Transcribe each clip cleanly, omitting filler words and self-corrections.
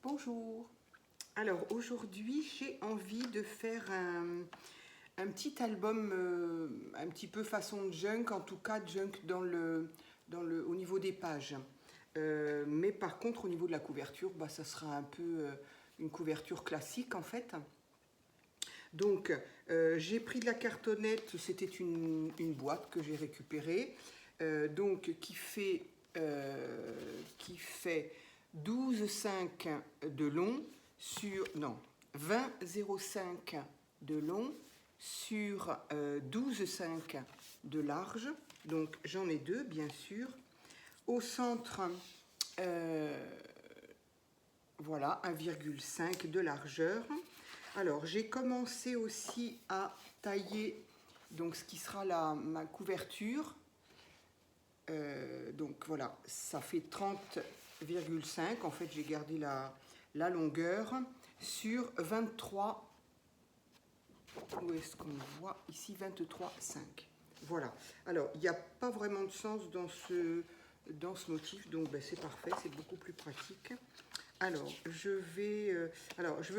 Bonjour. Alors aujourd'hui j'ai envie de faire un petit album un petit peu façon junk, en tout cas junk au niveau des pages. Mais par contre au niveau de la couverture, bah, ça sera un peu une couverture classique en fait. Donc j'ai pris de la cartonnette, c'était une boîte que j'ai récupérée, donc qui fait 12,5 de long sur, non, 20,05 de long sur 12,5 de large. Donc j'en ai deux bien sûr. Au centre, voilà, 1,5 de largeur. Alors j'ai commencé aussi à tailler donc ce qui sera ma couverture. Donc voilà, ça fait 30,5. En fait, j'ai gardé la longueur sur 23. Où est-ce qu'on voit ici 23,5. Voilà. Alors, il n'y a pas vraiment de sens dans ce motif, donc ben, c'est parfait, c'est beaucoup plus pratique. Alors, je veux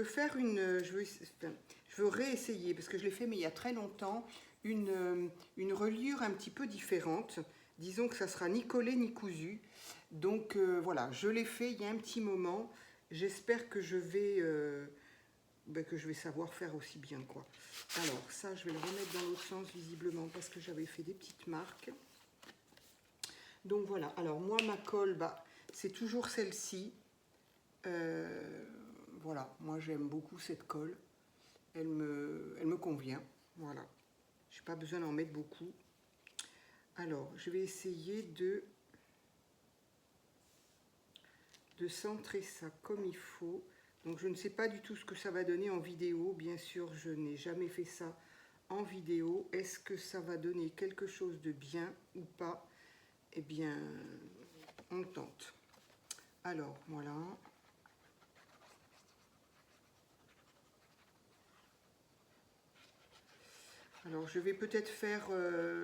faire je veux réessayer, parce que je l'ai fait, mais il y a très longtemps, une reliure un petit peu différente. Disons que ça sera ni collé ni cousu. Donc voilà, je l'ai fait il y a un petit moment. J'espère que je vais savoir faire aussi bien, quoi. Alors ça, je vais le remettre dans l'autre sens visiblement parce que j'avais fait des petites marques. Donc voilà. Alors moi, ma colle, bah, c'est toujours celle-ci. Voilà, moi j'aime beaucoup cette colle. Elle me convient. Voilà. Je n'ai pas besoin d'en mettre beaucoup. Alors, je vais essayer de centrer ça comme il faut. Donc je ne sais pas du tout ce que ça va donner en vidéo. Bien sûr, je n'ai jamais fait ça en vidéo. Est-ce que ça va donner quelque chose de bien ou pas? Eh bien, on tente. Alors, voilà. Alors, je vais peut-être faire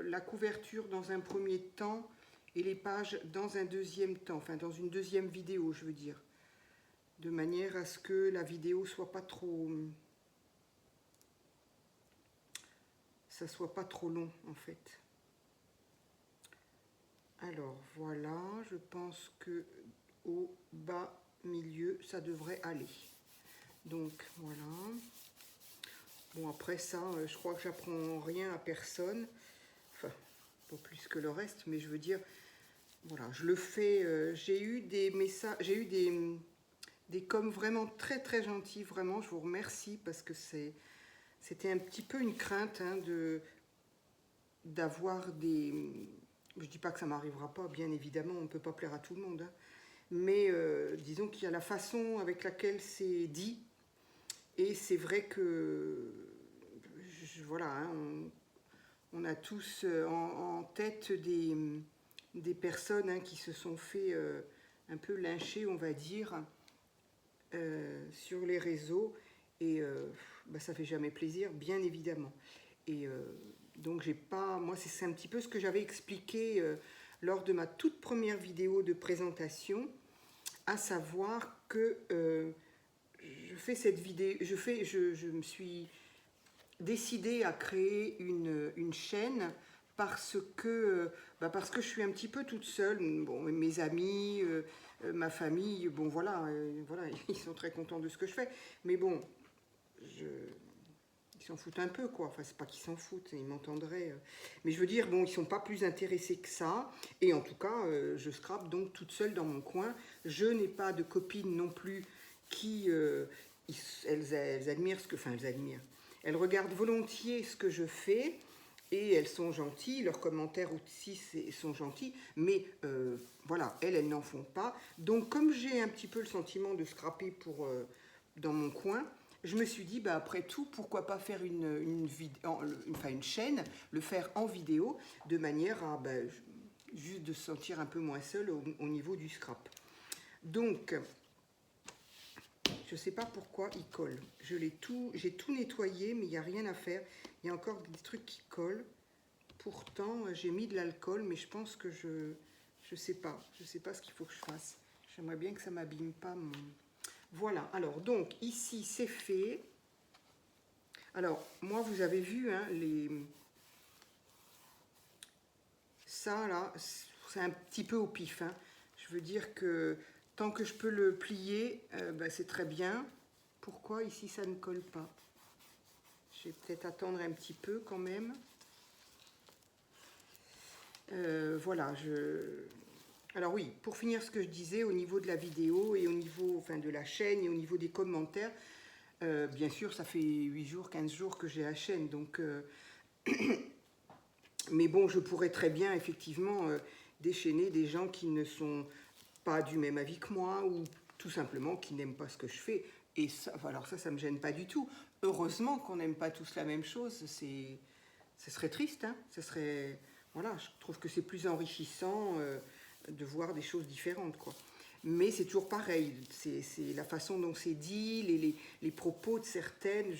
la couverture dans un premier temps et les pages dans un deuxième temps, enfin dans une deuxième vidéo, je veux dire. De manière à ce que la vidéo soit pas trop... ça soit pas trop long, en fait. Alors, voilà, je pense que au bas milieu, ça devrait aller. Donc, voilà. Bon, après ça, je crois que j'apprends rien à personne. Enfin, pas plus que le reste, mais je veux dire, voilà, je le fais. J'ai eu des messages, j'ai eu des coms vraiment très très gentils, vraiment, je vous remercie parce que c'était un petit peu une crainte hein, d'avoir des... Je dis pas que ça m'arrivera pas, bien évidemment, on ne peut pas plaire à tout le monde, hein, mais disons qu'il y a la façon avec laquelle c'est dit, et c'est vrai que, voilà, hein, on a tous en tête des personnes hein, qui se sont fait un peu lyncher, on va dire, sur les réseaux, et bah, ça fait jamais plaisir, bien évidemment. Et donc j'ai pas, moi c'est un petit peu ce que j'avais expliqué lors de ma toute première vidéo de présentation, à savoir que je fais cette vidéo, je me suis décidée à créer une chaîne parce que je suis un petit peu toute seule. Bon, mes amis, ma famille, bon voilà, voilà, ils sont très contents de ce que je fais, mais bon, ils s'en foutent un peu, quoi. Enfin, c'est pas qu'ils s'en foutent, ils m'entendraient. Mais je veux dire, bon, ils sont pas plus intéressés que ça. Et en tout cas, je scrape donc toute seule dans mon coin. Je n'ai pas de copines non plus qui... elles admirent ce que... Enfin, elles admirent. Elles regardent volontiers ce que je fais. Et elles sont gentilles, leurs commentaires aussi sont gentils. Mais voilà, elles n'en font pas. Donc, comme j'ai un petit peu le sentiment de scraper dans mon coin, je me suis dit, bah, après tout, pourquoi pas faire une chaîne, le faire en vidéo, de manière à juste de se sentir un peu moins seule au niveau du scrap. Donc, je ne sais pas pourquoi il colle. J'ai tout nettoyé, mais il n'y a rien à faire. Il y a encore des trucs qui collent. Pourtant, j'ai mis de l'alcool, mais je pense que je sais pas. Je sais pas ce qu'il faut que je fasse. J'aimerais bien que ça m'abîme pas Voilà, alors donc ici c'est fait. Alors moi vous avez vu hein, ça là, c'est un petit peu au pif. Hein. Je veux dire que tant que je peux le plier, ben, c'est très bien. Pourquoi ici ça ne colle pas? Je vais peut-être attendre un petit peu quand même. Voilà, alors oui, pour finir ce que je disais au niveau de la vidéo et au niveau enfin, de la chaîne et au niveau des commentaires, bien sûr ça fait 8 jours, 15 jours que j'ai la chaîne, donc mais bon, je pourrais très bien effectivement déchaîner des gens qui ne sont pas du même avis que moi ou tout simplement qui n'aiment pas ce que je fais. Et ça, alors ça me gêne pas du tout. Heureusement qu'on n'aime pas tous la même chose. Ce serait triste, hein. Ce serait, voilà, je trouve que c'est plus enrichissant de voir des choses différentes, quoi. Mais c'est toujours pareil, c'est la façon dont c'est dit, les propos de certaines.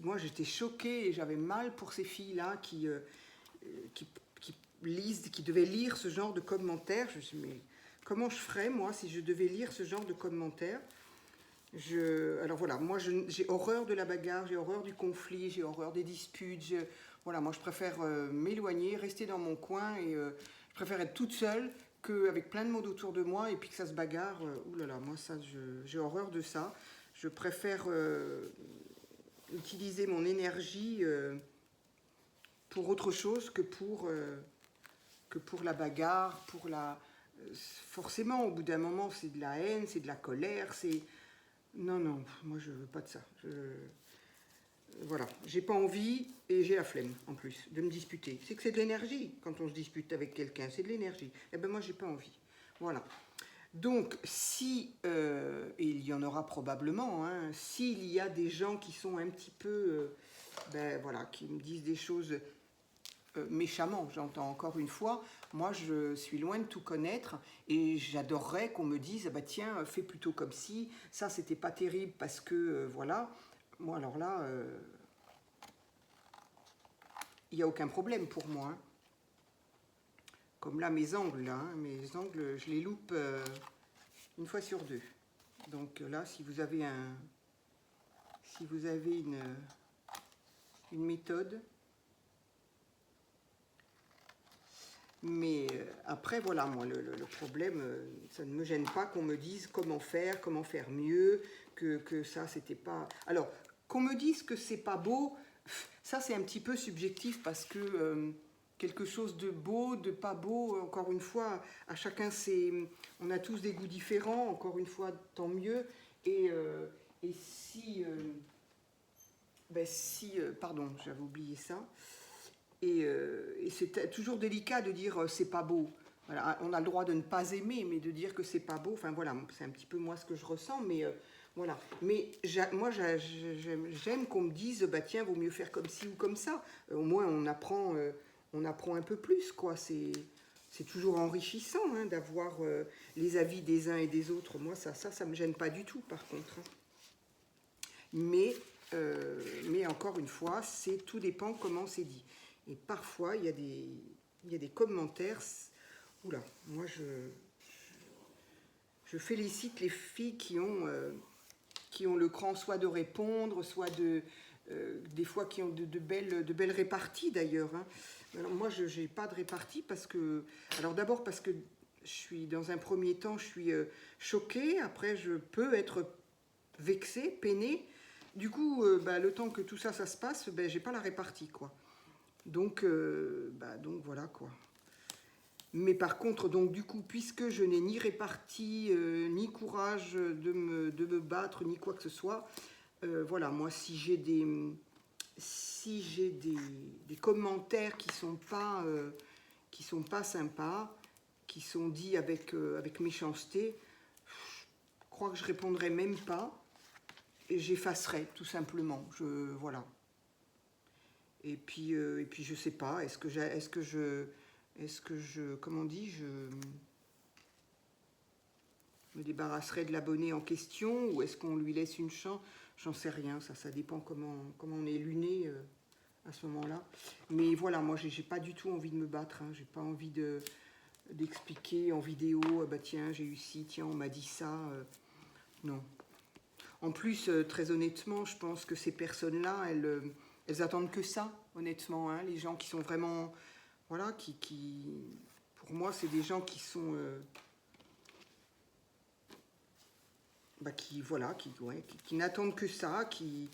Moi, j'étais choquée et j'avais mal pour ces filles-là qui lisent, qui devaient lire ce genre de commentaires. Je me suis dit, mais comment je ferais, moi, si je devais lire ce genre de commentaires? Alors voilà, moi j'ai horreur de la bagarre, j'ai horreur du conflit, j'ai horreur des disputes. Voilà, moi je préfère m'éloigner, rester dans mon coin et je préfère être toute seule qu'avec plein de monde autour de moi et puis que ça se bagarre. Ouh là là, moi ça, j'ai horreur de ça. Je préfère utiliser mon énergie pour autre chose que pour la bagarre, forcément, au bout d'un moment, c'est de la haine, c'est de la colère, c'est... Non, non, moi je veux pas de ça. Voilà, j'ai pas envie et j'ai la flemme en plus de me disputer. C'est que c'est de l'énergie quand on se dispute avec quelqu'un, c'est de l'énergie. Eh ben moi j'ai pas envie. Voilà. Donc si, et il y en aura probablement, hein, s'il y a des gens qui sont un petit peu, ben voilà, qui me disent des choses méchamment, j'entends encore une fois, moi je suis loin de tout connaître et j'adorerais qu'on me dise, bah tiens, fais plutôt comme si, ça c'était pas terrible parce que, voilà, moi alors là, il n'y a aucun problème pour moi. Hein. Comme là, mes angles, mes angles, je les loupe une fois sur deux. Donc là, si vous avez une méthode, mais après, voilà, moi, le problème, ça ne me gêne pas qu'on me dise comment faire mieux, que ça, c'était pas... Alors, qu'on me dise que c'est pas beau, ça, c'est un petit peu subjectif parce que quelque chose de beau, de pas beau, encore une fois, à chacun, on a tous des goûts différents, encore une fois, tant mieux. Et si... pardon, j'avais oublié ça. Et c'est toujours délicat de dire c'est pas beau. Voilà, on a le droit de ne pas aimer, mais de dire que c'est pas beau, enfin voilà, c'est un petit peu moi ce que je ressens, mais voilà. Mais moi j'aime qu'on me dise, bah tiens, vaut mieux faire comme ci ou comme ça. Au moins on apprend un peu plus, quoi. C'est toujours enrichissant hein, d'avoir les avis des uns et des autres. Moi ça me gêne pas du tout, par contre. Hein. Mais encore une fois, tout dépend comment c'est dit. Et parfois, il y a des commentaires. Oula, moi je félicite les filles qui ont le cran soit de répondre, soit des fois qui ont de belles réparties d'ailleurs. Hein. Alors moi, je n'ai pas de répartie parce que... Alors d'abord parce que je suis, dans un premier temps, je suis choquée. Après, je peux être vexée, peinée. Du coup, le temps que tout ça se passe, j'ai pas la répartie, quoi. Donc voilà, quoi. Mais par contre, donc du coup, puisque je n'ai ni répartie, ni courage de me battre, ni quoi que ce soit, voilà, moi, si j'ai des commentaires qui sont pas sympas, qui sont dits avec méchanceté, je crois que je répondrai même pas. Et j'effacerai tout simplement. Voilà. Et puis je sais pas. Est-ce que je, comment on dit, je me débarrasserai de l'abonné en question ou est-ce qu'on lui laisse une chance? J'en sais rien. Ça dépend comment on est luné à ce moment-là. Mais voilà, moi j'ai pas du tout envie de me battre. Hein. J'ai pas envie d'expliquer en vidéo. Bah tiens, j'ai eu ci, tiens, on m'a dit ça. non. En plus, très honnêtement, je pense que ces personnes-là, elles attendent que ça, honnêtement. Hein, les gens qui sont vraiment... Voilà, pour moi, c'est des gens qui sont... qui n'attendent que ça, qui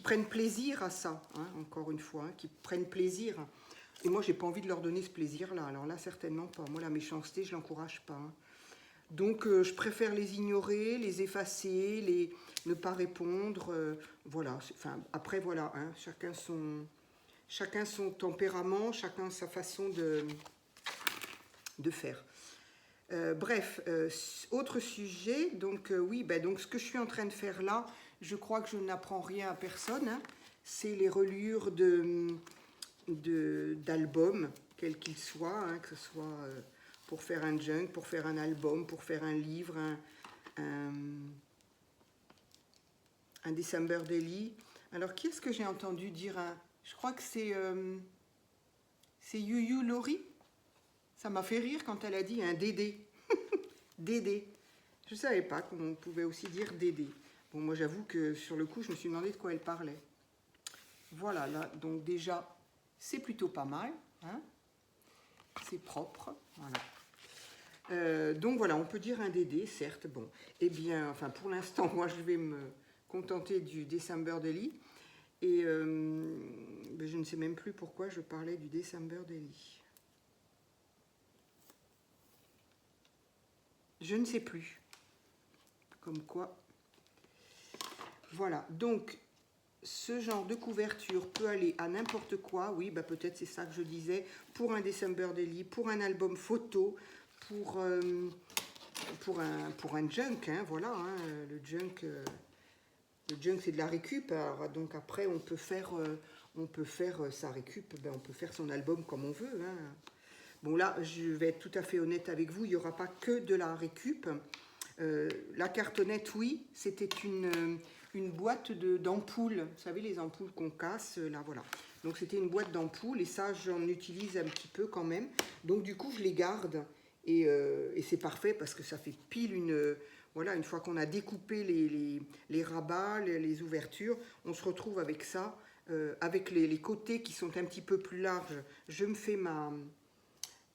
prennent plaisir à ça, hein, encore une fois, hein, qui prennent plaisir. Et moi, j'ai pas envie de leur donner ce plaisir-là. Alors là, certainement pas. Moi, la méchanceté, je l'encourage pas. Hein. Donc, je préfère les ignorer, les effacer, ne pas répondre. Voilà. Enfin, après, voilà. Hein, chacun son tempérament, chacun sa façon de faire. Bref, autre sujet. Donc, oui, donc ce que je suis en train de faire là, je crois que je n'apprends rien à personne. Hein, c'est les reliures d'albums, quels qu'ils soient, hein, que ce soit... pour faire un junk, pour faire un album, pour faire un livre, un December Daily. Alors, qui est-ce que j'ai entendu dire je crois que c'est Yuyu Lori. Ça m'a fait rire quand elle a dit un Dédé. Dédé. Je ne savais pas qu'on pouvait aussi dire Dédé. Bon, moi, j'avoue que sur le coup, je me suis demandé de quoi elle parlait. Voilà, là, donc déjà, c'est plutôt pas mal. Hein, c'est propre, voilà. Donc voilà, on peut dire un Dédé, certes. Bon, eh bien, enfin pour l'instant, moi je vais me contenter du December Daily. Et je ne sais même plus pourquoi je parlais du December Daily. Je ne sais plus. Comme quoi. Voilà, donc ce genre de couverture peut aller à n'importe quoi. Oui, peut-être c'est ça que je disais. Pour un December Daily, pour un album photo, pour un junk, hein, voilà, hein, le junk c'est de la récup, alors, donc après on peut faire sa récup, on peut faire son album comme on veut. Hein. Bon là, je vais être tout à fait honnête avec vous, il n'y aura pas que de la récup. La cartonnette, oui, c'était une boîte d'ampoules, vous savez les ampoules qu'on casse, là voilà. Donc c'était une boîte d'ampoules et ça j'en utilise un petit peu quand même, donc du coup je les garde. Et c'est parfait parce que ça fait pile voilà, une fois qu'on a découpé les rabats, les ouvertures, on se retrouve avec ça, avec les côtés qui sont un petit peu plus larges. Je me fais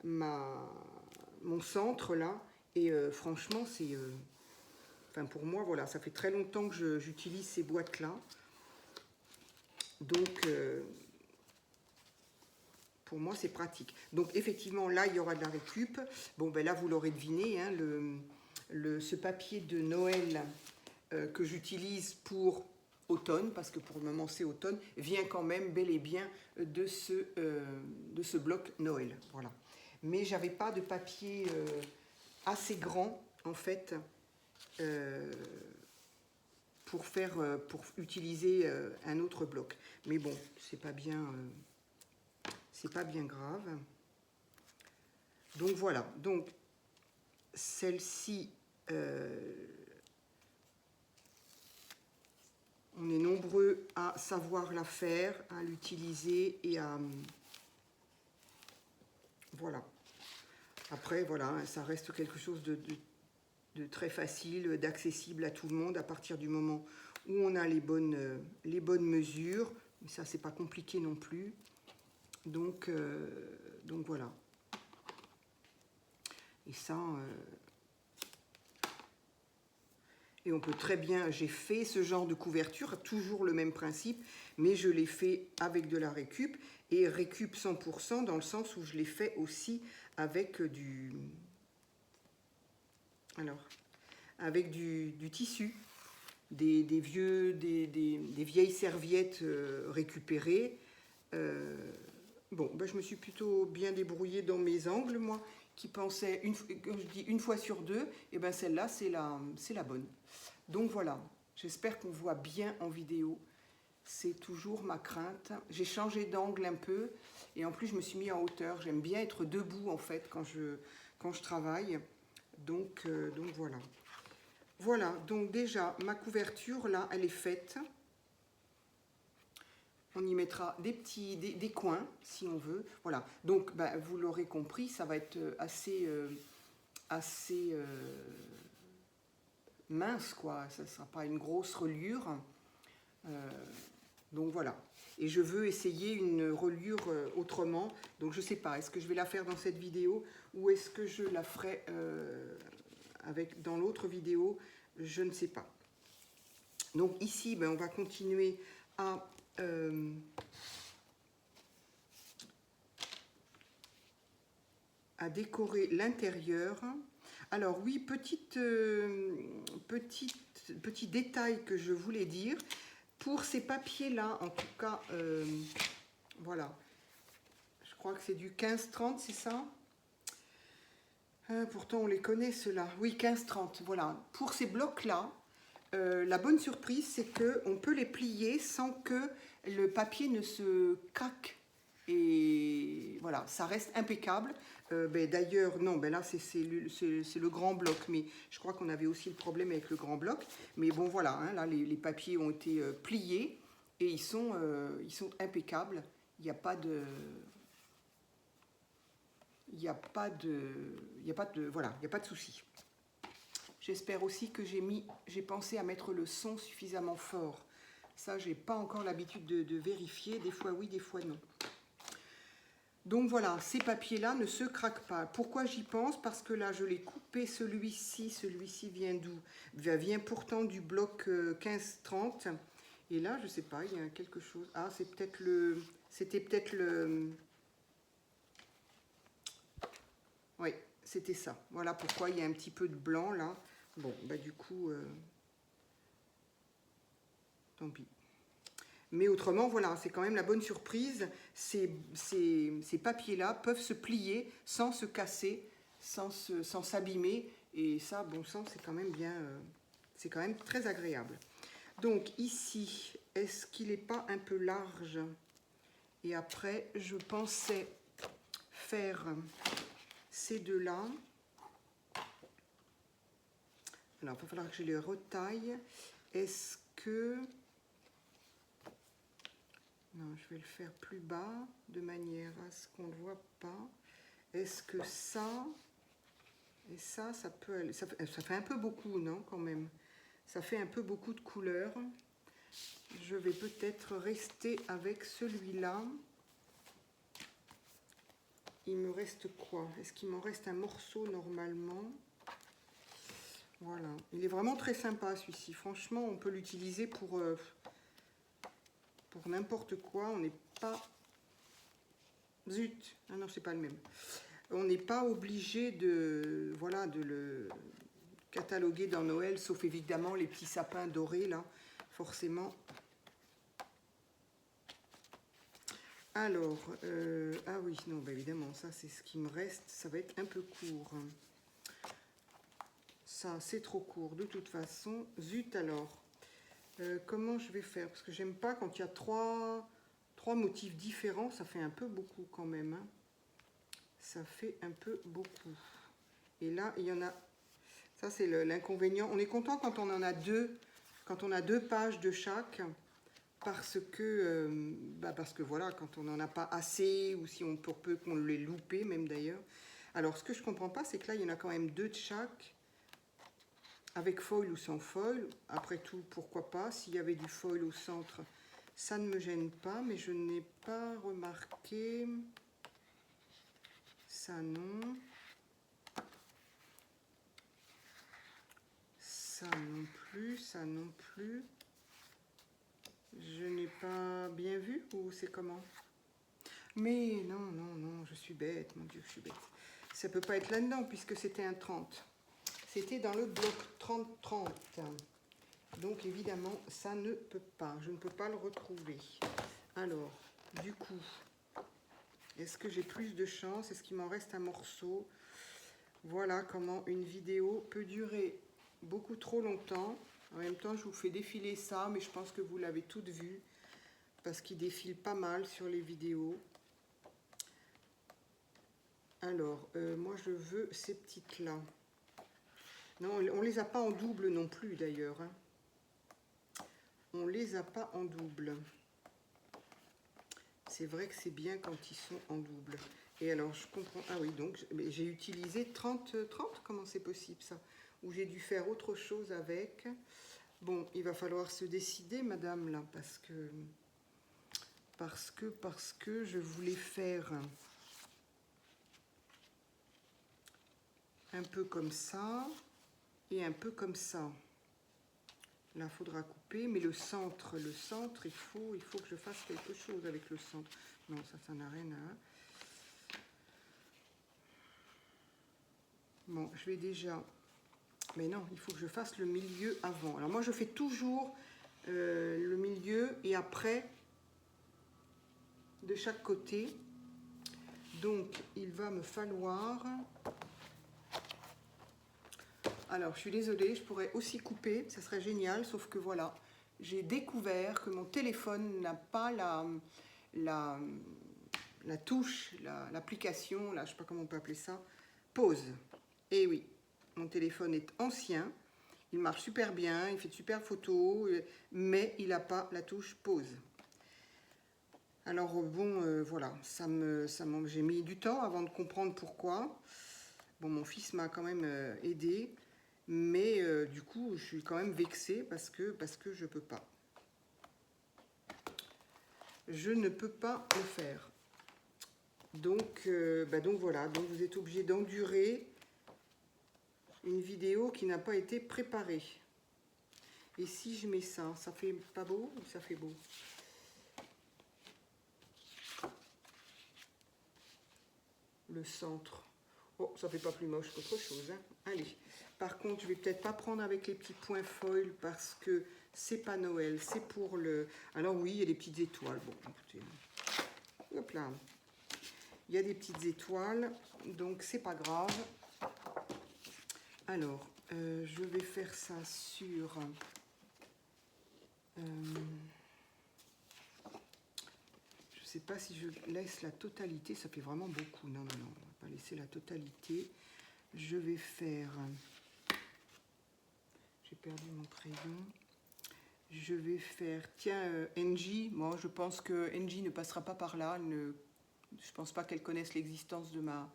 mon centre là, et franchement, c'est... enfin pour moi, voilà, ça fait très longtemps que j'utilise ces boîtes-là. Donc... pour moi, c'est pratique. Donc, effectivement, là, il y aura de la récup. Bon, là, vous l'aurez deviné, hein, ce papier de Noël que j'utilise pour automne, parce que pour le moment, c'est automne, vient quand même bel et bien de ce bloc Noël. Voilà. Mais j'avais pas de papier assez grand, en fait, pour utiliser un autre bloc. Mais bon, c'est pas bien... c'est pas bien grave. Donc voilà, donc celle-ci, on est nombreux à savoir la faire, à l'utiliser et à... voilà. Après, voilà, ça reste quelque chose de très facile, d'accessible à tout le monde à partir du moment où on a les bonnes mesures. Mais ça, c'est pas compliqué non plus. Donc voilà. Et ça, et on peut très bien, j'ai fait ce genre de couverture, toujours le même principe, mais je l'ai fait avec de la récup, et récup 100% dans le sens où je l'ai fait aussi avec du tissu, des vieilles serviettes récupérées. Bon, je me suis plutôt bien débrouillée dans mes angles, moi, qui pensais, comme je dis, une fois sur deux, et celle-là, c'est la bonne. Donc voilà, j'espère qu'on voit bien en vidéo. C'est toujours ma crainte. J'ai changé d'angle un peu, et en plus, je me suis mis en hauteur. J'aime bien être debout, en fait, quand je travaille. Donc voilà. Voilà, donc déjà, ma couverture, là, elle est faite. On y mettra des coins, si on veut. Voilà, donc vous l'aurez compris, ça va être assez mince, quoi. Ça ne sera pas une grosse reliure. Donc voilà. Et je veux essayer une reliure autrement. Donc je ne sais pas, est-ce que je vais la faire dans cette vidéo ou est-ce que je la ferai dans l'autre vidéo? Je ne sais pas. Donc ici, ben, on va continuer à décorer l'intérieur. Alors oui, petit détail que je voulais dire. Pour ces papiers-là, en tout cas, voilà. Je crois que c'est du 15-30, c'est ça? Pourtant, on les connaît, ceux-là. Oui, 15-30, voilà. Pour ces blocs-là, la bonne surprise, c'est qu'on peut les plier sans que le papier ne se craque. Et voilà, ça reste impeccable. Ben, d'ailleurs, non, ben là, c'est le grand bloc. Mais je crois qu'on avait aussi le problème avec le grand bloc. Mais bon, voilà, hein, là, les papiers ont été pliés et ils sont impeccables. Il n'y a pas de... voilà, il n'y a pas de souci. J'espère aussi que j'ai pensé à mettre le son suffisamment fort. Ça, j'ai pas encore l'habitude de vérifier. Des fois oui, des fois non. Donc voilà, ces papiers-là ne se craquent pas. Pourquoi j'y pense? Parce que là, je l'ai coupé celui-ci. Celui-ci vient d'où? Vient pourtant du bloc 15-30. Et là, je sais pas, il y a quelque chose. Ah, c'est peut-être le... C'était peut-être le... Oui, c'était ça. Voilà pourquoi il y a un petit peu de blanc là. Bon, bah du coup, tant pis. Mais autrement, voilà, c'est quand même la bonne surprise. Ces papiers-là peuvent se plier sans se casser, sans s'abîmer. Et ça, bon sang, c'est quand même bien, c'est quand même très agréable. Donc ici, est-ce qu'il n'est pas un peu large? Et après, je pensais faire ces deux-là. Alors, il va falloir que je les retaille. Est-ce que... Non, je vais le faire plus bas, de manière à ce qu'on ne le voit pas. Est-ce que ça... Et ça peut aller... Ça fait un peu beaucoup, non, quand même? Ça fait un peu beaucoup de couleurs. Je vais peut-être rester avec celui-là. Il me reste quoi? Est-ce qu'il m'en reste un morceau, normalement? Voilà, il est vraiment très sympa celui-ci. Franchement, on peut l'utiliser pour n'importe quoi. On n'est pas... Zut! Ah non, c'est pas le même. On n'est pas obligé de, voilà, de le cataloguer dans Noël, sauf évidemment les petits sapins dorés, là, forcément. Alors, ah oui, non, bah évidemment, ça c'est ce qui me reste. Ça va être un peu court. Ça, c'est trop court de toute façon. Zut alors. Comment je vais faire? Parce que j'aime pas quand il y a trois motifs différents. Ça fait un peu beaucoup quand même. Hein. Ça fait un peu beaucoup. Et là, il y en a... Ça, c'est l'inconvénient. On est content quand on en a deux. Quand on a 2 pages de chaque. Parce que voilà, quand on n'en a pas assez. Ou si on pour peu qu'on l'ait loupé même d'ailleurs. Alors, ce que je comprends pas, c'est que là, il y en a quand même 2 de chaque. Avec foil ou sans foil, après tout, pourquoi pas. S'il y avait du foil au centre, ça ne me gêne pas, mais je n'ai pas remarqué. Ça non. Ça non plus, ça non plus. Je n'ai pas bien vu ou c'est comment? Mais non, non, non, je suis bête, mon Dieu, je suis bête. Ça ne peut pas être là-dedans puisque c'était un 30. C'était dans le bloc 30-30. Donc évidemment, ça ne peut pas. Je ne peux pas le retrouver. Alors, du coup, est-ce que j'ai plus de chance? Est-ce qu'il m'en reste un morceau? Voilà comment une vidéo peut durer beaucoup trop longtemps. En même temps, je vous fais défiler ça, mais je pense que vous l'avez toutes vu. Parce qu'il défile pas mal sur les vidéos. Alors, moi je veux ces petites-là. Non, on les a pas en double non plus d'ailleurs. Hein. On les a pas en double. C'est vrai que c'est bien quand ils sont en double. Et alors, je comprends... Ah oui, donc j'ai utilisé 30-30. Comment c'est possible ça? ou j'ai dû faire autre chose avec. Bon, il va falloir se décider, madame, là, parce que je voulais faire un peu comme ça et un peu comme ça. Là, il faudra couper, mais le centre, il faut que je fasse quelque chose avec le centre. Non, ça n'a rien à... Bon, je vais déjà... Mais non, il faut que je fasse le milieu avant. Alors moi, je fais toujours le milieu et après, de chaque côté. Donc, il va me falloir... Alors, je suis désolée, je pourrais aussi couper, ça serait génial, sauf que voilà, j'ai découvert que mon téléphone n'a pas la touche, l'application, là, je ne sais pas comment on peut appeler ça, pause. Et oui, mon téléphone est ancien, il marche super bien, il fait de super photos, mais il n'a pas la touche pause. Alors bon, voilà, j'ai mis du temps avant de comprendre pourquoi. Bon, mon fils m'a quand même aidé. Mais du coup, je suis quand même vexée parce que je ne peux pas. Je ne peux pas le faire. Donc, donc voilà, donc vous êtes obligé d'endurer une vidéo qui n'a pas été préparée. Et si je mets ça, ça fait pas beau ou ça fait beau? Le centre. Oh, ça fait pas plus moche qu'autre chose, hein. Allez. Par contre, je vais peut-être pas prendre avec les petits points foil parce que c'est pas Noël, c'est pour le... Alors oui, il y a des petites étoiles. Bon, écoutez. Hop là. Il y a des petites étoiles, donc c'est pas grave. Alors, je vais faire ça sur... je sais pas si je laisse la totalité, ça fait vraiment beaucoup. Non, on va pas laisser la totalité. Je vais faire... J'ai perdu mon crayon. Je vais faire... Tiens, Angie, moi je pense que Angie ne passera pas par là. Je pense pas qu'elle connaisse l'existence de ma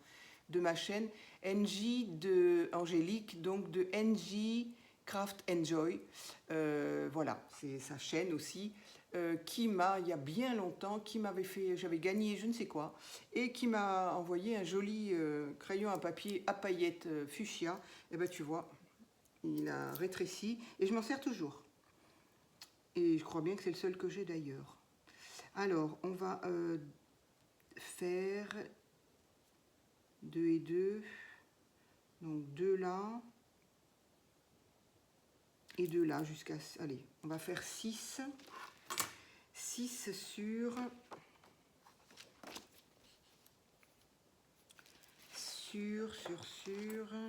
chaîne. Angie de Angélique, donc de Angie Craft Enjoy. Voilà, c'est sa chaîne aussi. Qui m'a, il y a bien longtemps, qui m'avait fait, j'avais gagné je ne sais quoi, et qui m'a envoyé un joli crayon à papier à paillettes fuchsia. Et ben tu vois, il a rétréci et je m'en sers toujours. Et je crois bien que c'est le seul que j'ai d'ailleurs. Alors, on va faire 2 et 2. Donc 2 là. Et 2 là jusqu'à... Allez, on va faire 6. 6 sur...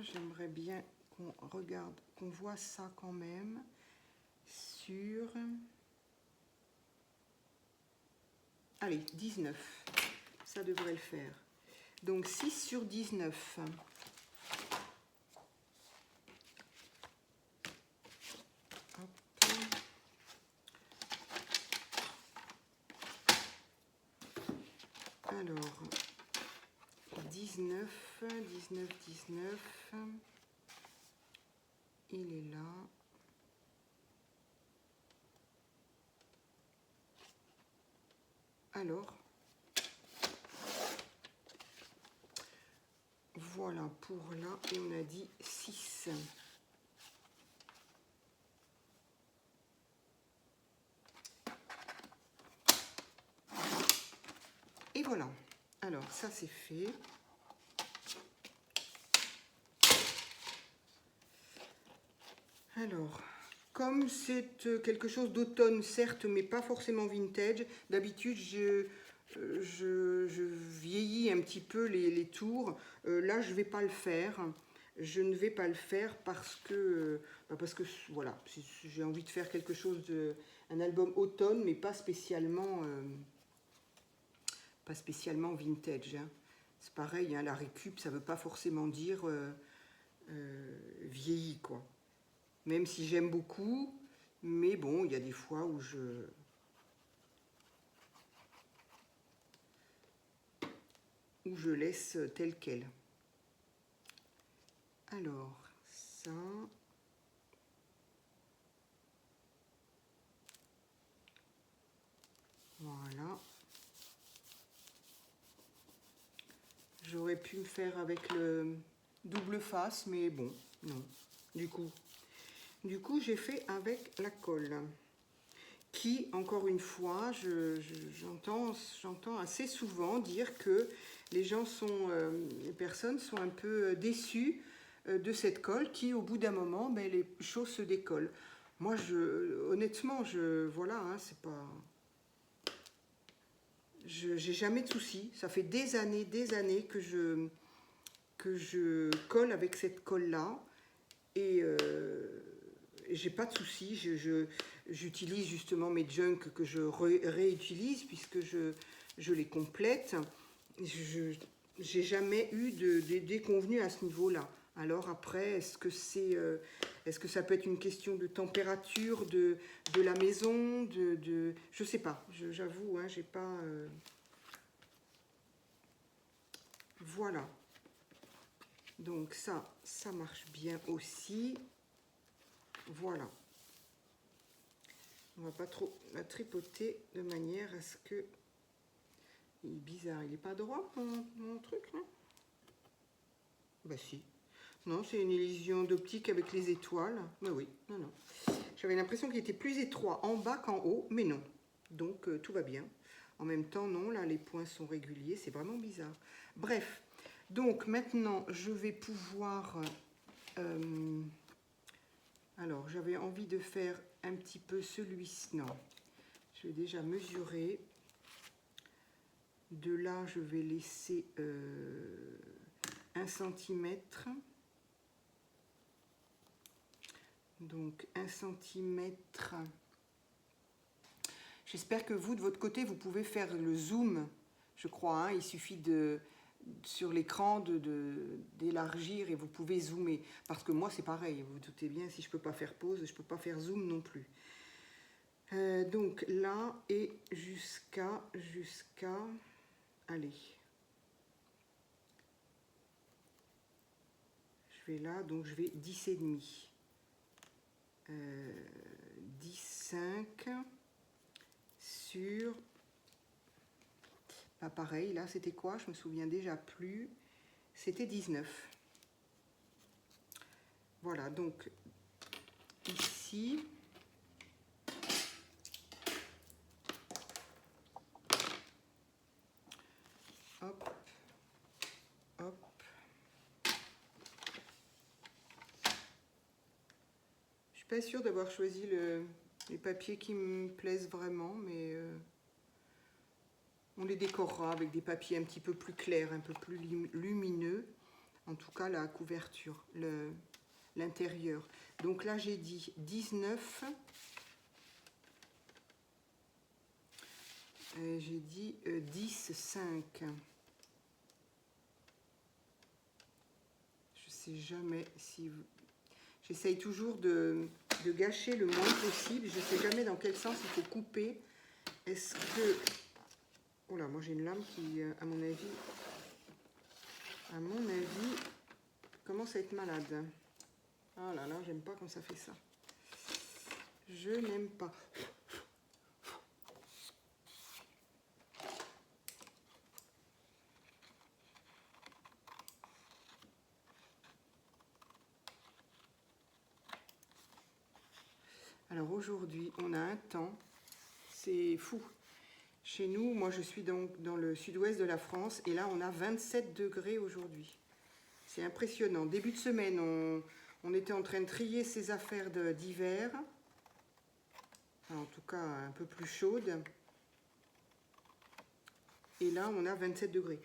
J'aimerais bien qu'on regarde, qu'on voit ça quand même. Sur... Allez, 19. Ça devrait le faire. Donc 6 sur 19. Hop. Alors, 19, 19, 19. Il est là. Alors, voilà pour là, et on a dit 6. Et voilà. Alors, ça c'est fait. Alors, comme c'est quelque chose d'automne, certes, mais pas forcément vintage, d'habitude, je vieillis un petit peu les tours. Là, je ne vais pas le faire. Je ne vais pas le faire parce que voilà, j'ai envie de faire quelque chose un album automne, mais pas spécialement vintage. Hein. C'est pareil, hein, la récup, ça ne veut pas forcément dire vieilli, quoi. Même si j'aime beaucoup, mais bon, il y a des fois où je laisse tel quel. Alors, ça. Voilà. J'aurais pu me faire avec le double face, mais bon, non. Du coup, j'ai fait avec la colle. Qui, encore une fois, j'entends assez souvent dire que les personnes sont un peu déçues de cette colle qui, au bout d'un moment, ben, les choses se décollent. Moi, honnêtement, voilà, hein, c'est pas... J'ai jamais de soucis. Ça fait des années que je colle avec cette colle-là. Et j'ai pas de soucis. J'utilise justement mes junks que je réutilise puisque je les complète. J'ai jamais eu de déconvenue à ce niveau-là. Alors après, est-ce que ça peut être une question de température de la maison, je sais pas. J'avoue, hein, j'ai pas. Voilà. Donc ça marche bien aussi. Voilà. On va pas trop la tripoter de manière à ce que... Il est bizarre, il est pas droit mon truc, hein? Bah si. Non, c'est une illusion d'optique avec les étoiles. Bah oui, non. J'avais l'impression qu'il était plus étroit en bas qu'en haut, mais non. Donc tout va bien. En même temps, non, là les points sont réguliers, c'est vraiment bizarre. Bref, donc maintenant je vais pouvoir... alors, j'avais envie de faire un petit peu celui-ci. Non, je vais déjà mesurer. De là, je vais laisser 1 cm. Donc, 1 cm. J'espère que vous, de votre côté, vous pouvez faire le zoom, je crois. Hein, il suffit sur l'écran d'élargir et vous pouvez zoomer. Parce que moi, c'est pareil. Vous vous doutez bien, si je ne peux pas faire pause, je ne peux pas faire zoom non plus. Donc là, et jusqu'à... Allez. Je vais là, donc je vais 10,5. 10,5 sur... Pas pareil, là c'était quoi? Je me souviens déjà plus. C'était 19. Voilà, donc ici... Hop, hop. Je suis pas sûre d'avoir choisi les papiers qui me plaisent vraiment, mais on les décorera avec des papiers un petit peu plus clairs, un peu plus lumineux. En tout cas, la couverture, l'intérieur. Donc là, j'ai dit 19. J'ai dit 10,5. Je sais jamais si vous... J'essaye toujours de gâcher le moins possible. Je ne sais jamais dans quel sens il faut couper. Est-ce que... Oh là, moi j'ai une lame qui, à mon avis, commence à être malade. Ah là là, j'aime pas quand ça fait ça. Je n'aime pas. Alors aujourd'hui, on a un temps, c'est fou. Chez nous, moi je suis donc dans le sud-ouest de la France, et là on a 27 degrés aujourd'hui. C'est impressionnant. Début de semaine, on était en train de trier ses affaires d'hiver. En tout cas, un peu plus chaude. Et là, on a 27 degrés.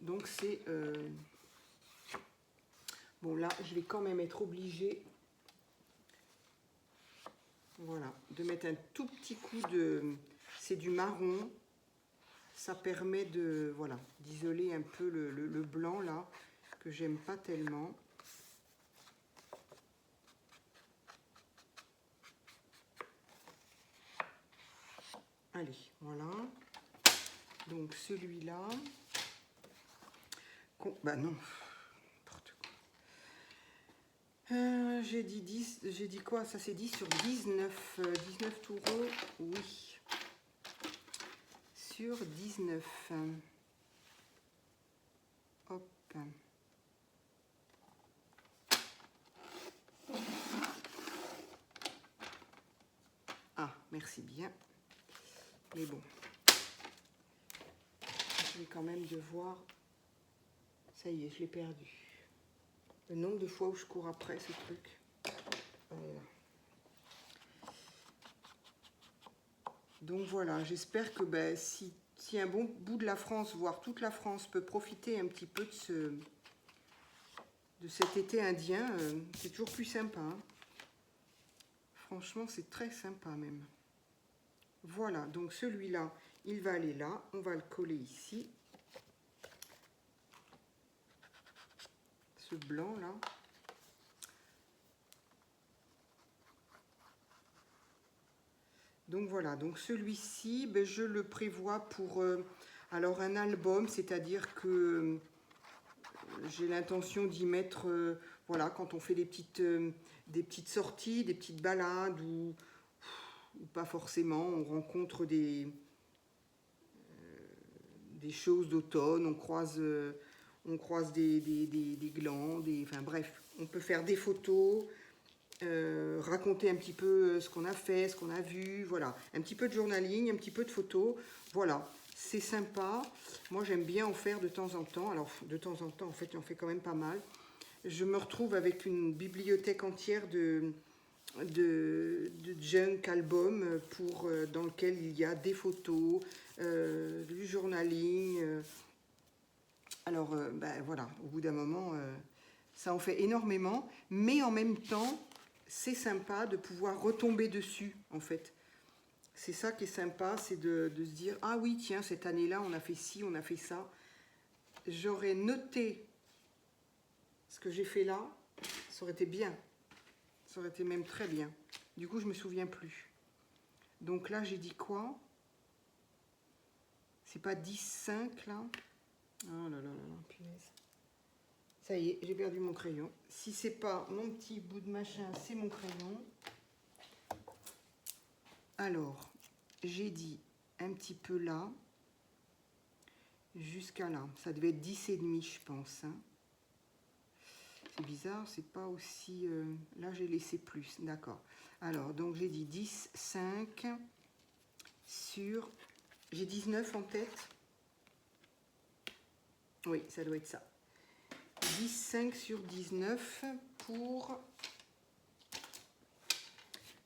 Donc c'est... Bon, là, je vais quand même être obligée... Voilà, de mettre un tout petit coup de... C'est du marron. Ça permet de... Voilà, d'isoler un peu le blanc, là, que j'aime pas tellement. Allez, voilà. Donc celui-là... Bah non, n'importe quoi. J'ai dit 10, j'ai dit quoi? Ça c'est 10 sur 19, 19 taureaux, oui. Sur 19. Hop. Ah, merci bien. Mais bon. Je vais quand même devoir... Ça y est, je l'ai perdu. Le nombre de fois où je cours après ce truc. Voilà. Donc voilà, j'espère que ben, si un bon bout de la France, voire toute la France, peut profiter un petit peu de cet été indien, c'est toujours plus sympa. Hein. Franchement, c'est très sympa même. Voilà, donc celui-là, il va aller là. On va le coller ici. Ce blanc-là. Donc voilà, donc celui-ci, ben, je le prévois pour alors un album, c'est-à-dire que j'ai l'intention d'y mettre, voilà, quand on fait des petites sorties, des petites balades, ou pas forcément, on rencontre des choses d'automne, on croise des glands, enfin bref, on peut faire des photos, raconter un petit peu ce qu'on a fait, ce qu'on a vu, voilà. Un petit peu de journaling, un petit peu de photos, voilà. C'est sympa. Moi, j'aime bien en faire de temps en temps. Alors, de temps en temps, en fait, j'en fais quand même pas mal. Je me retrouve avec une bibliothèque entière de junk albums dans lequel il y a des photos, du journaling. Alors, ben, voilà, au bout d'un moment, ça en fait énormément. Mais en même temps, c'est sympa de pouvoir retomber dessus, en fait. C'est ça qui est sympa, c'est de se dire, ah oui, tiens, cette année-là, on a fait ci, on a fait ça. J'aurais noté ce que j'ai fait là, ça aurait été bien. Ça aurait été même très bien. Du coup, je me souviens plus. Donc là, j'ai dit quoi? C'est pas 10,5 là? Oh là là là là, punaise. Ça y est, j'ai perdu mon crayon. Si c'est pas mon petit bout de machin, c'est mon crayon. Alors, j'ai dit un petit peu là, jusqu'à là. Ça devait être 10,5, je pense. Hein. C'est bizarre, c'est pas aussi... là, j'ai laissé plus, d'accord. Alors, donc j'ai dit 10,5 sur... J'ai 19 en tête. Oui, ça doit être ça. 10,5 sur 19 pour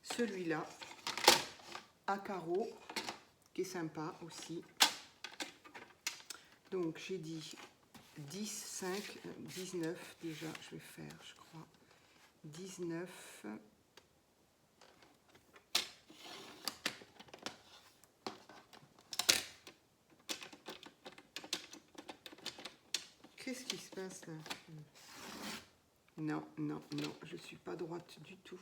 celui-là, à carreaux, qui est sympa aussi. Donc, j'ai dit 10, 5, 19 déjà, je vais faire, je crois. 19. Qu'est-ce qui se passe là? Non, non, non, je ne suis pas droite du tout.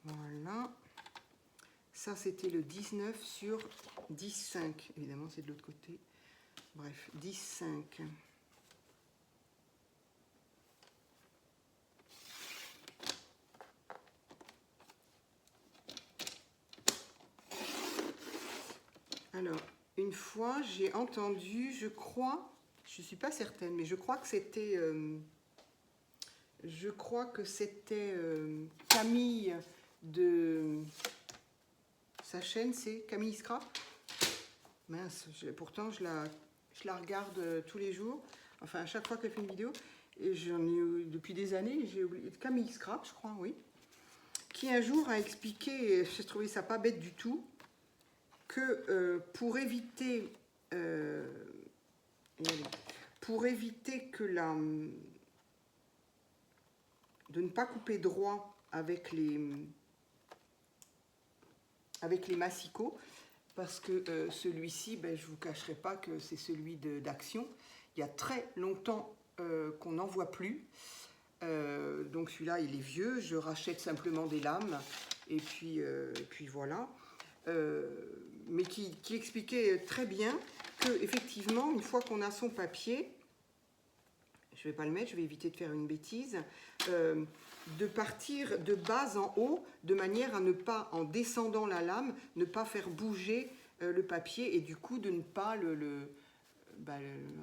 Voilà. Ça, c'était le 19 sur 10,5. Évidemment, c'est de l'autre côté. Bref, 10,5. Alors, une fois, j'ai entendu, je crois, je ne suis pas certaine, mais je crois que c'était... Camille de... Sa chaîne, c'est Camille Scrap. Mince, pourtant, je la regarde tous les jours. Enfin, à chaque fois qu'elle fait une vidéo. Et j'en ai eu depuis des années, j'ai oublié... Camille Scrap, je crois, oui. Qui un jour a expliqué, et j'ai trouvé ça pas bête du tout, que pour éviter que de ne pas couper droit avec les massicots, parce que celui-ci, ben, je ne vous cacherai pas que c'est celui d'Action. Il y a très longtemps qu'on n'en voit plus. Donc celui-là, il est vieux. Je rachète simplement des lames. Et puis voilà. Mais qui expliquait très bien que effectivement, une fois qu'on a son papier, je ne vais pas le mettre, je vais éviter de faire une bêtise, de partir de bas en haut, de manière à ne pas, en descendant la lame, ne pas faire bouger le papier et du coup de ne pas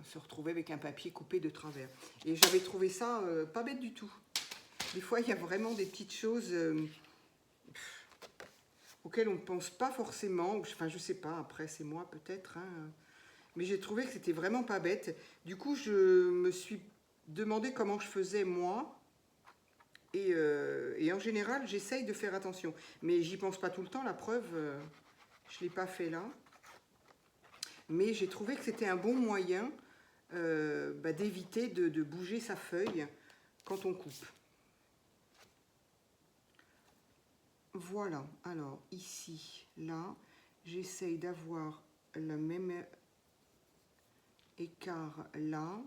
se retrouver avec un papier coupé de travers. Et j'avais trouvé ça pas bête du tout. Des fois, il y a vraiment des petites choses auxquelles on ne pense pas forcément. Enfin, je sais pas, après, c'est moi peut-être. Hein, mais j'ai trouvé que c'était vraiment pas bête. Du coup, je me suis demandé comment je faisais moi. Et en général, j'essaye de faire attention. Mais j'y pense pas tout le temps. La preuve, je ne l'ai pas fait là. Mais j'ai trouvé que c'était un bon moyen d'éviter de bouger sa feuille quand on coupe. Voilà, alors ici, là, j'essaye d'avoir le même écart là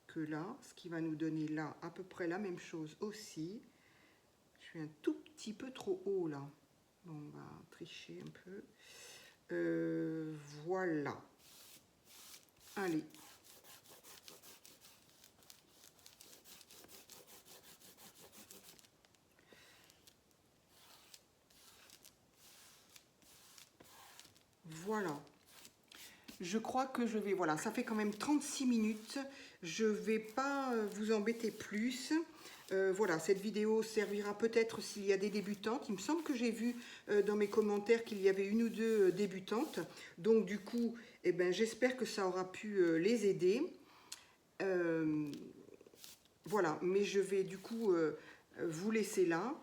que là, ce qui va nous donner là à peu près la même chose aussi. Je suis un tout petit peu trop haut là. Bon, on va tricher un peu. Voilà. Allez. Voilà. Je crois que je vais... Voilà, ça fait quand même 36 minutes. Je ne vais pas vous embêter plus. Voilà, cette vidéo servira peut-être s'il y a des débutantes. Il me semble que j'ai vu dans mes commentaires qu'il y avait une ou deux débutantes. Donc du coup, eh ben, j'espère que ça aura pu les aider. Voilà, mais je vais du coup vous laisser là.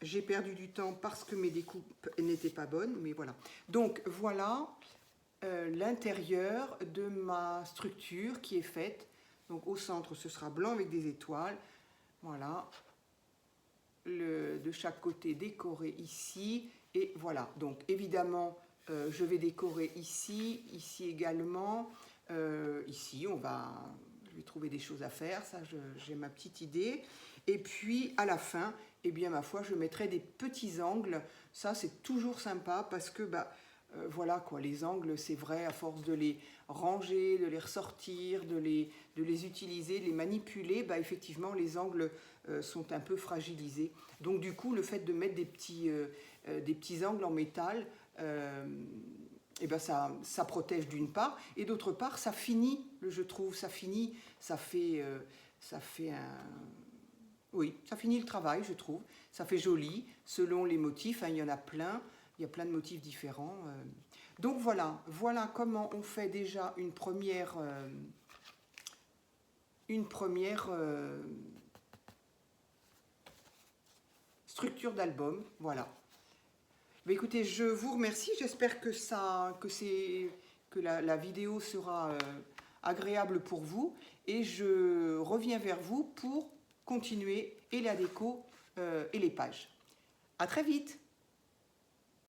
J'ai perdu du temps parce que mes découpes n'étaient pas bonnes, mais voilà. Donc voilà l'intérieur de ma structure qui est faite. Donc au centre, ce sera blanc avec des étoiles. Voilà. De chaque côté décoré ici. Et voilà. Donc évidemment, je vais décorer ici, ici également. Ici, je vais trouver des choses à faire. Ça, j'ai ma petite idée. Et puis à la fin, eh bien ma foi, je mettrai des petits angles. Ça, c'est toujours sympa parce que voilà quoi, les angles, c'est vrai, à force de les ranger, de les ressortir, de les utiliser, de les manipuler, effectivement, les angles sont un peu fragilisés. Donc du coup, le fait de mettre des petits angles en métal, ça protège d'une part, et d'autre part, ça finit, je trouve, ça finit le travail, je trouve. Ça fait joli, selon les motifs, hein, il y en a plein. Il y a plein de motifs différents. Donc voilà comment on fait déjà une première structure d'album. Voilà. Mais écoutez, je vous remercie. J'espère que la vidéo sera agréable pour vous. Et je reviens vers vous pour continuer et la déco et les pages. À très vite!